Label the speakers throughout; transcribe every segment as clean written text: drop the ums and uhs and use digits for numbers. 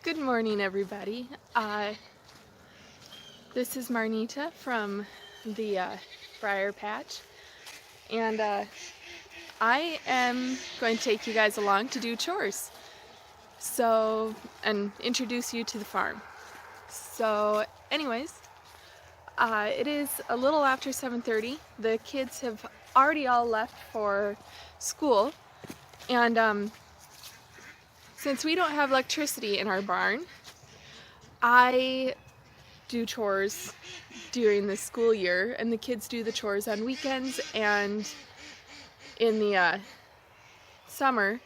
Speaker 1: Good morning, everybody. This is Marnita from the Briar Patch, and I am going to take you guys along to do chores. And introduce you to the farm. So, anyways, it is a little after 7:30. The kids have already all left for school, and since we don't have electricity in our barn, I do chores during the school year, and the kids do the chores on weekends and in the summer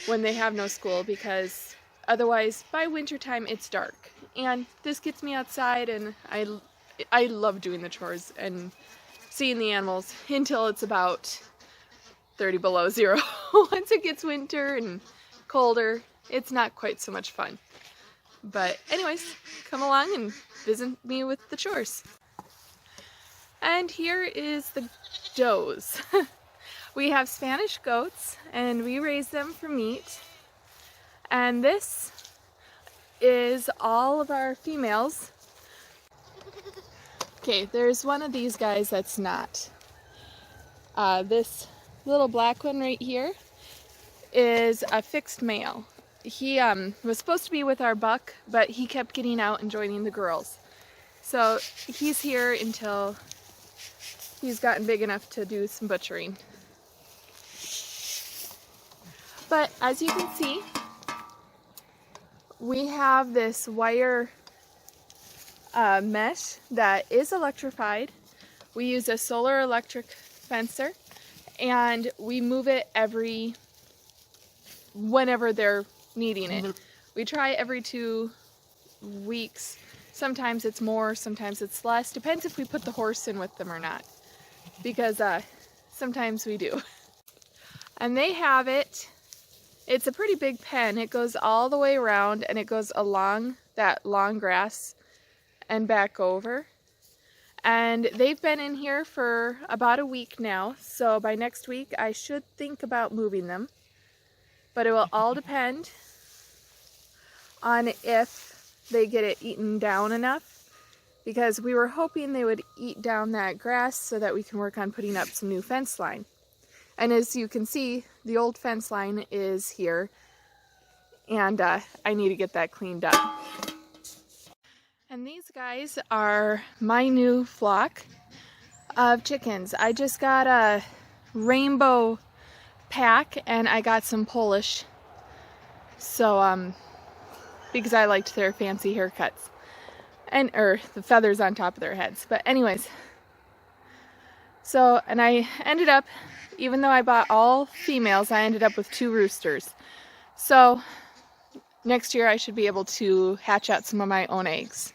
Speaker 1: when they have no school, because otherwise by wintertime it's dark. And this gets me outside, and I love doing the chores and seeing the animals until it's about 30 below zero. Once it gets winter and colder, it's not quite so much fun. But anyways, come along and visit me with the chores. And here is the does. We have Spanish goats, and we raise them for meat. And this is all of our females. Okay, there's one of these guys that's not. This little black one right here is a fixed male. He was supposed to be with our buck, but he kept getting out and joining the girls. So he's here until he's gotten big enough to do some butchering. But as you can see, we have this wire mesh that is electrified. We use a solar electric fencer, and we move it whenever they're needing it. We try every 2 weeks. Sometimes it's more, sometimes it's less. Depends if we put the horse in with them or not, because sometimes we do. And they have it. It's a pretty big pen. It goes all the way around, and it goes along that long grass and back over. And they've been in here for about a week now, so by next week I should think about moving them. But it will all depend on if they get it eaten down enough, because we were hoping they would eat down that grass so that we can work on putting up some new fence line. And as you can see, the old fence line is here, and I need to get that cleaned up. And these guys are my new flock of chickens. I just got a rainbow pack, and I got some Polish, so because I liked their fancy haircuts or the feathers on top of their heads. But anyways, so, and I ended up, even though I bought all females, I ended up with 2 roosters. So next year I should be able to hatch out some of my own eggs.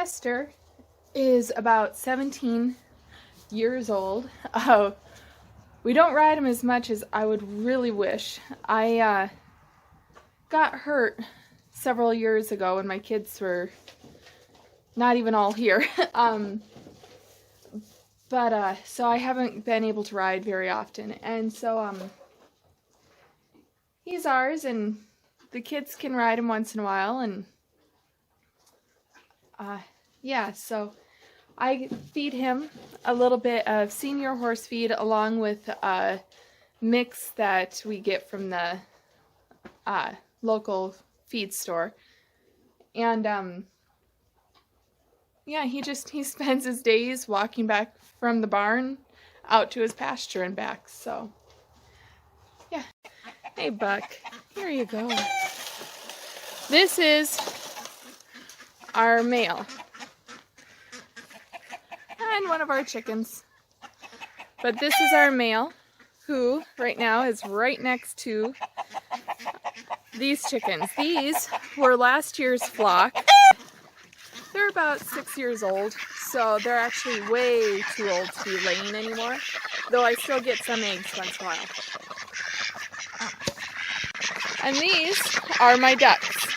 Speaker 1: Chester is about 17 years old. We don't ride him as much as I would really wish. I got hurt several years ago when my kids were not even all here. So I haven't been able to ride very often, and so he's ours, and the kids can ride him once in a while, and yeah, so I feed him a little bit of senior horse feed along with a mix that we get from the local feed store. And yeah, he spends his days walking back from the barn out to his pasture and back. So yeah. Hey Buck, here you go. This is our male and one of our chickens. But this is our male, who right now is right next to these chickens. These were last year's flock. They're about 6 years old, so they're actually way too old to be laying anymore, though I still get some eggs once in a while. And these are my ducks.